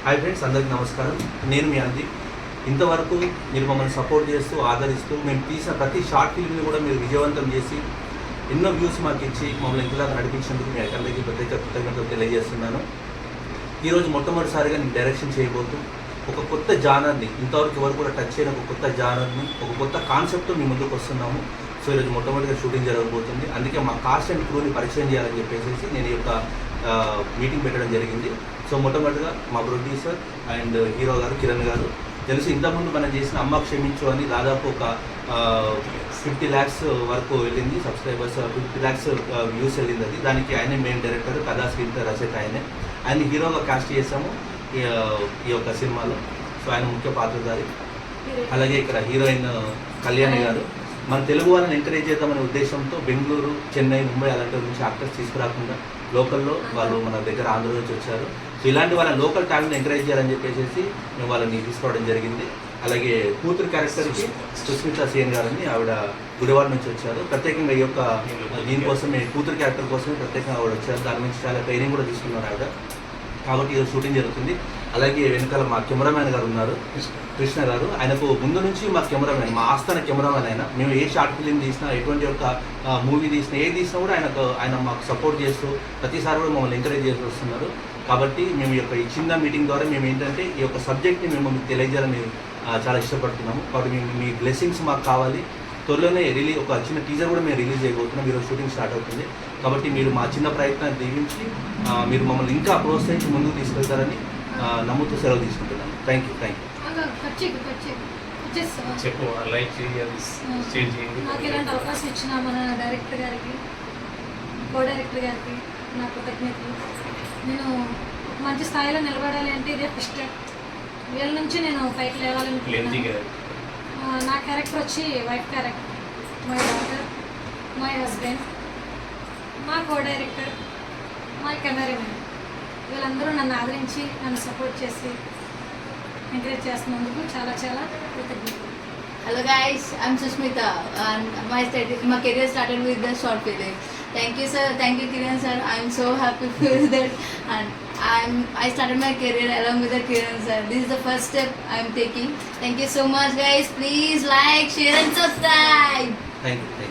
Hi friends, అందరికీ నమస్కారం. నేను మీ అంది. ఇంతవరకు మీరు మమ్మల్ని సపోర్ట్ చేస్తూ ఆదరిస్తూ మేము తీసిన ప్రతి షార్ట్ ఫిల్మ్ని కూడా మీరు విజయవంతం చేసి ఎన్నో వ్యూస్ మాకు ఇచ్చి మమ్మల్ని ఇంతలాగా నడిపించినందుకు మీ అందరికీ ప్రత్యేక కృతజ్ఞతలు తెలియజేస్తున్నాను. ఈరోజు మొట్టమొదటిసారిగా నేను డైరెక్షన్ చేయబోతూ ఒక కొత్త జానర్ని, ఇంతవరకు ఎవరు కూడా టచ్ చేయని ఒక కొత్త జానర్ని, ఒక కొత్త కాన్సెప్ట్ మీ ముందుకు వస్తున్నాము. సో ఈరోజు మొట్టమొదటిగా షూటింగ్ జరగబోతుంది. అందుకే మా కాస్ట్ అండ్ క్రూని పరిచయం చేయాలని చెప్పేసి నేను ఈ యొక్క మీటింగ్ పెట్టడం జరిగింది. సో మొట్టమొదటిగా మా ప్రొడ్యూసర్ అండ్ హీరో గారు కిరణ్ గారు. తెలుసు, ఇంతకుముందు మనం చేసిన అమ్మ క్షమించు అని దాదాపు ఒక 50 lakhs వరకు వెళ్ళింది సబ్స్క్రైబర్స్, 50 lakhs వ్యూస్ వెళ్ళింది. అది దానికి ఆయనే మెయిన్ డైరెక్టర్, కథా స్క్రీన్ రచయిత ఆయన హీరోగా కాస్ట్ చేసాము ఈ యొక్క సినిమాలో. సో ఆయన ముఖ్య పాత్రధారి. అలాగే ఇక్కడ హీరోయిన్ కళ్యాణి గారు. మన తెలుగు వాళ్ళని ఎంకరేజ్ చేద్దామనే ఉద్దేశంతో బెంగళూరు, చెన్నై, ముంబై అలాంటి నుంచి యాక్టర్స్ తీసుకురాకుండా లోకల్లో వాళ్ళు మన దగ్గర ఆంధ్ర నుంచి వచ్చారు. సో ఇలాంటి వాళ్ళ లోకల్ టాలెంట్ ఎంకరేజ్ చేయాలని చెప్పేసి మేము వాళ్ళని తీసుకోవడం జరిగింది. అలాగే కూతురు క్యారెక్టర్కి సుస్మిత సేన్ గారని, ఆవిడ గుడివాడ నుంచి వచ్చారు. ప్రత్యేకంగా ఈ యొక్క దీనికోసమే, కూతురు క్యారెక్టర్ కోసమే ప్రత్యేకంగా ఆవిడ వచ్చారు. దాని నుంచి చాలా ట్రైనింగ్ కూడా తీసుకున్నారు ఆవిడ. కాబట్టి ఈరోజు షూటింగ్ జరుగుతుంది. అలాగే వెనకాల మా కెమెరామ్యాన్ గారు ఉన్నారు, కృష్ణ గారు. ఆయనకు ముందు నుంచి మా కెమెరామ్యాన్, మా ఆస్థాన కెమెరామ్యాన్ ఆయన. మేము ఏ షార్ట్ ఫిలిం తీసినా, ఎటువంటి యొక్క మూవీ తీసినా, ఏది తీసినా కూడా ఆయన మాకు సపోర్ట్ చేస్తూ ప్రతిసారి కూడా మమ్మల్ని ఎంకరేజ్ చేస్తూ వస్తున్నారు. కాబట్టి మేము ఈ యొక్క ఈ చిన్న మీటింగ్ ద్వారా మేము ఏంటంటే ఈ యొక్క సబ్జెక్ట్ని మేము మీకు తెలియజేయాలని చాలా ఇష్టపడుతున్నాము. కాబట్టి మీ బ్లెస్సింగ్స్ మాకు కావాలి. త్వరలోనే ఒక చిన్న టీజర్ కూడా మేము రిలీజ్ చేయబోతున్నాం. ఈరోజు షూటింగ్ స్టార్ట్ అవుతుంది. కాబట్టి మీరు మా చిన్న ప్రయత్నాన్ని దీవించి మీరు మమ్మల్ని ఇంకా ప్రోత్సహించి ముందుకు తీసుకెళ్తారని నమ్ముతూ సెలవు తీసుకుంటున్నాను. Thank you. నాకు ఇలాంటి అవకాశం ఇచ్చిన మన డైరెక్టర్ గారికి, కో డైరెక్టర్ గారికి నా కృతజ్ఞతలు. నేను మంచి స్థాయిలో నిలబడాలి అంటే ఇదే ఫస్ట్. వీళ్ళ నుంచి నేను పైకి లేవాలనుకుంటున్నాను. నా క్యారెక్టర్ వచ్చి wife character, my daughter, my husband, మా కో డైరెక్టర్, మా కెమెరామెన్, వీళ్ళందరూ నన్ను ఆదరించి నన్ను సపోర్ట్ చేసి ఎంకరేజ్ చేస్తున్నందుకు చాలా చాలా కృతజ్ఞతలు. Hello guys, I'm Susmita and my career started with the short film. Thank you sir, thank you Kiran sir. I'm so happy with that, and I started my career along with the Kiran sir. This is the first step I'm taking. Thank you so much guys. Please like, share and subscribe. Thank you.